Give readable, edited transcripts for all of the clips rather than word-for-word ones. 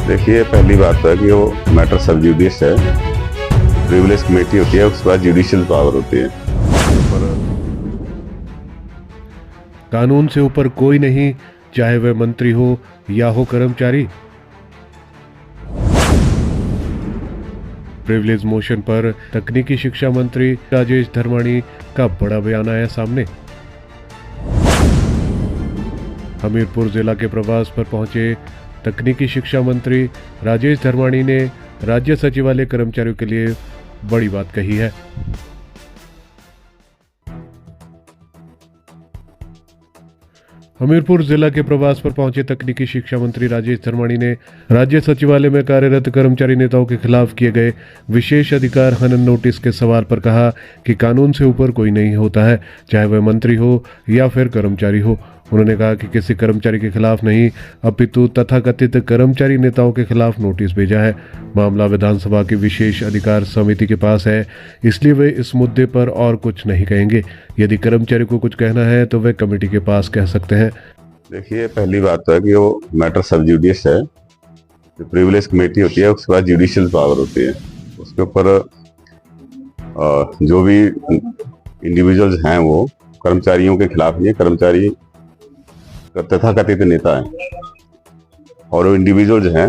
देखिए, पहली बात तो है कि वो मैटर सब जुडिस है। प्रिविलेज कमेटी होती है, उसके बाद जुडिशियल पावर होती है। कानून से ऊपर कोई नहीं, चाहे वह मंत्री हो या हो कर्मचारी। प्रिविलेज मोशन पर तकनीकी शिक्षा मंत्री राजेश धर्माणी का बड़ा बयान आया सामने। हमीरपुर जिला के प्रवास पर पहुंचे तकनीकी शिक्षा मंत्री राजेश धर्माणी ने राज्य सचिवालय कर्मचारियों के लिए बड़ी बात कही है। हमीरपुर जिला के प्रवास पर पहुंचे तकनीकी शिक्षा मंत्री राजेश धर्माणी ने राज्य सचिवालय में कार्यरत कर्मचारी नेताओं के खिलाफ किए गए विशेष अधिकार हनन नोटिस के सवाल पर कहा कि कानून से ऊपर कोई नहीं होता है, चाहे वह मंत्री हो या फिर कर्मचारी हो। उन्होंने कहा कि किसी कर्मचारी के खिलाफ नहीं, अपितु तथाकथित कर्मचारी नेताओं के खिलाफ नोटिस भेजा है। मामला विधानसभा की विशेष अधिकार समिति के पास है, इसलिए वे इस मुद्दे पर और कुछ नहीं कहेंगे। यदि कर्मचारी को कुछ कहना है तो वे कमेटी के पास कह सकते हैं। देखिए, पहली बात तो है कि वो मैटर सब जुडिस है। जो प्रिविलेज कमेटी होती है, उसके बाद जुडिशियल पावर होती है। उसके ऊपर जो भी इंडिविजुअल्स हैं वो कर्मचारियों के खिलाफ नहीं है। कर्मचारी तथाकथित नेता हैं और वो इंडिविजुअल्स हैं,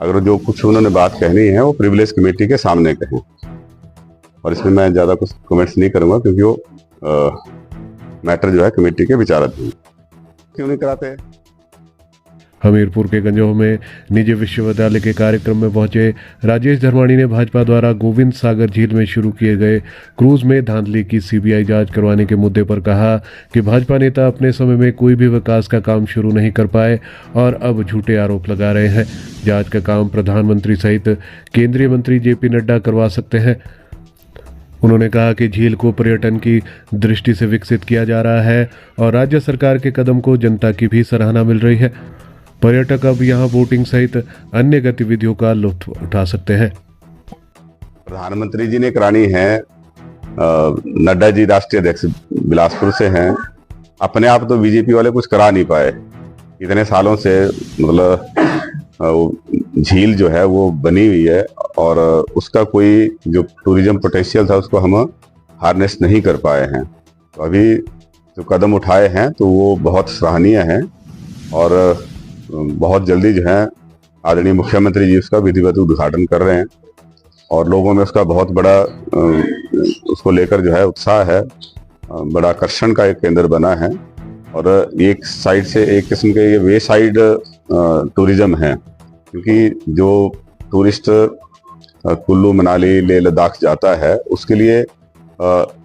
अगर जो कुछ उन्होंने बात कहनी है वो प्रिविलेज कमेटी के सामने कहें। और इसमें मैं ज़्यादा कुछ कमेंट्स नहीं करूँगा, क्योंकि वो मैटर जो है कमेटी के विचाराधीन। क्यों नहीं कराते? हमीरपुर के गंजोह में निजी विश्वविद्यालय के कार्यक्रम में पहुंचे राजेश धर्माणी ने भाजपा द्वारा गोविंद सागर झील में शुरू किए गए क्रूज में धांधली की सीबीआई जांच करवाने के मुद्दे पर कहा कि भाजपा नेता अपने समय में कोई भी विकास का काम शुरू नहीं कर पाए और अब झूठे आरोप लगा रहे हैं। जांच का काम प्रधानमंत्री सहित केंद्रीय मंत्री जेपी नड्डा करवा सकते हैं। उन्होंने कहा कि झील को पर्यटन की दृष्टि से विकसित किया जा रहा है और राज्य सरकार के कदम को जनता की भी सराहना मिल रही है। पर्यटक अब यहां बोटिंग सहित अन्य गतिविधियों का लुत्फ उठा सकते हैं। प्रधानमंत्री जी ने करानी है। नड्डा जी राष्ट्रीय अध्यक्ष बिलासपुर से हैं। अपने आप तो बीजेपी वाले कुछ करा नहीं पाए इतने सालों से। मतलब झील जो है वो बनी हुई है और उसका कोई जो टूरिज्म पोटेंशियल था उसको हम हार्नेस नहीं कर पाए हैं। तो अभी जो कदम उठाए हैं तो वो बहुत सराहनीय हैं और बहुत जल्दी जो है आदरणीय मुख्यमंत्री जी उसका विधिवत उद्घाटन कर रहे हैं और लोगों में उसका बहुत बड़ा उसको लेकर जो है उत्साह है। बड़ा आकर्षण का एक केंद्र बना है और एक साइड से एक किस्म के ये वे साइड टूरिज्म है, क्योंकि जो टूरिस्ट कुल्लू मनाली लेह लद्दाख जाता है उसके लिए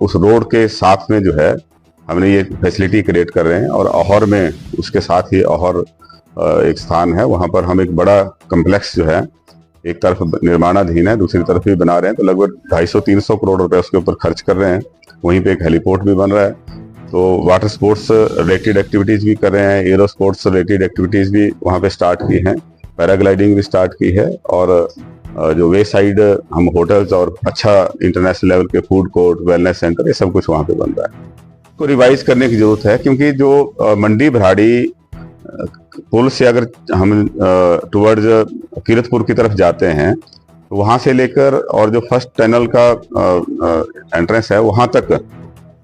उस रोड के साथ में जो है हमने ये फैसिलिटी क्रिएट कर रहे हैं। और अहौर में उसके साथ ही अहौर एक स्थान है, वहाँ पर हम एक बड़ा कम्प्लेक्स जो है एक तरफ निर्माणाधीन है, दूसरी तरफ भी बना रहे हैं। तो लगभग 250-300 करोड़ रुपए उसके ऊपर खर्च कर रहे हैं। वहीं पे एक हेलीपोर्ट भी बन रहा है। तो वाटर स्पोर्ट्स रिलेटेड एक्टिविटीज भी कर रहे हैं, एरो स्पोर्ट्स रिलेटेड एक्टिविटीज भी वहाँ पे स्टार्ट की हैं, पैराग्लाइडिंग भी स्टार्ट की है। और जो वे साइड हम होटल्स और अच्छा इंटरनेशनल लेवल के फूड कोर्ट, वेलनेस सेंटर, ये सब कुछ वहाँ पे बन रहा है। तो रिवाइज करने की जरूरत है, क्योंकि जो मंडी भराड़ी पुल से अगर हम टुवर्ड्स कीरतपुर की तरफ जाते हैं तो वहां से लेकर और जो फर्स्ट टनल का एंट्रेंस है वहां तक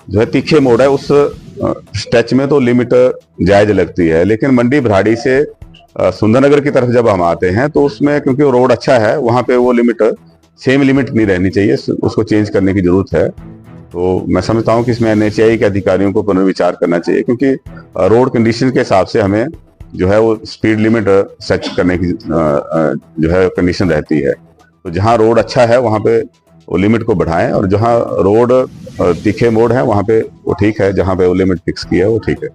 जो है तीखे मोड़ है, उस स्ट्रेच में तो लिमिट जायज लगती है। लेकिन मंडी भराड़ी से सुंदरनगर की तरफ जब हम आते हैं तो उसमें क्योंकि वो रोड अच्छा है, वहां पे वो लिमिट सेम लिमिट नहीं रहनी चाहिए, उसको चेंज करने की जरूरत है। तो मैं समझता हूँ कि इसमें एनएचएआई के अधिकारियों को पुनर्विचार करना चाहिए, क्योंकि रोड कंडीशन के हिसाब से हमें जो है वो स्पीड लिमिट सेट करने की जो है कंडीशन रहती है। तो जहाँ रोड अच्छा है वहाँ पे वो लिमिट को बढ़ाएं और जहाँ रोड तीखे मोड़ है वहाँ पे वो ठीक है, जहाँ पे वो लिमिट फिक्स की है वो ठीक है।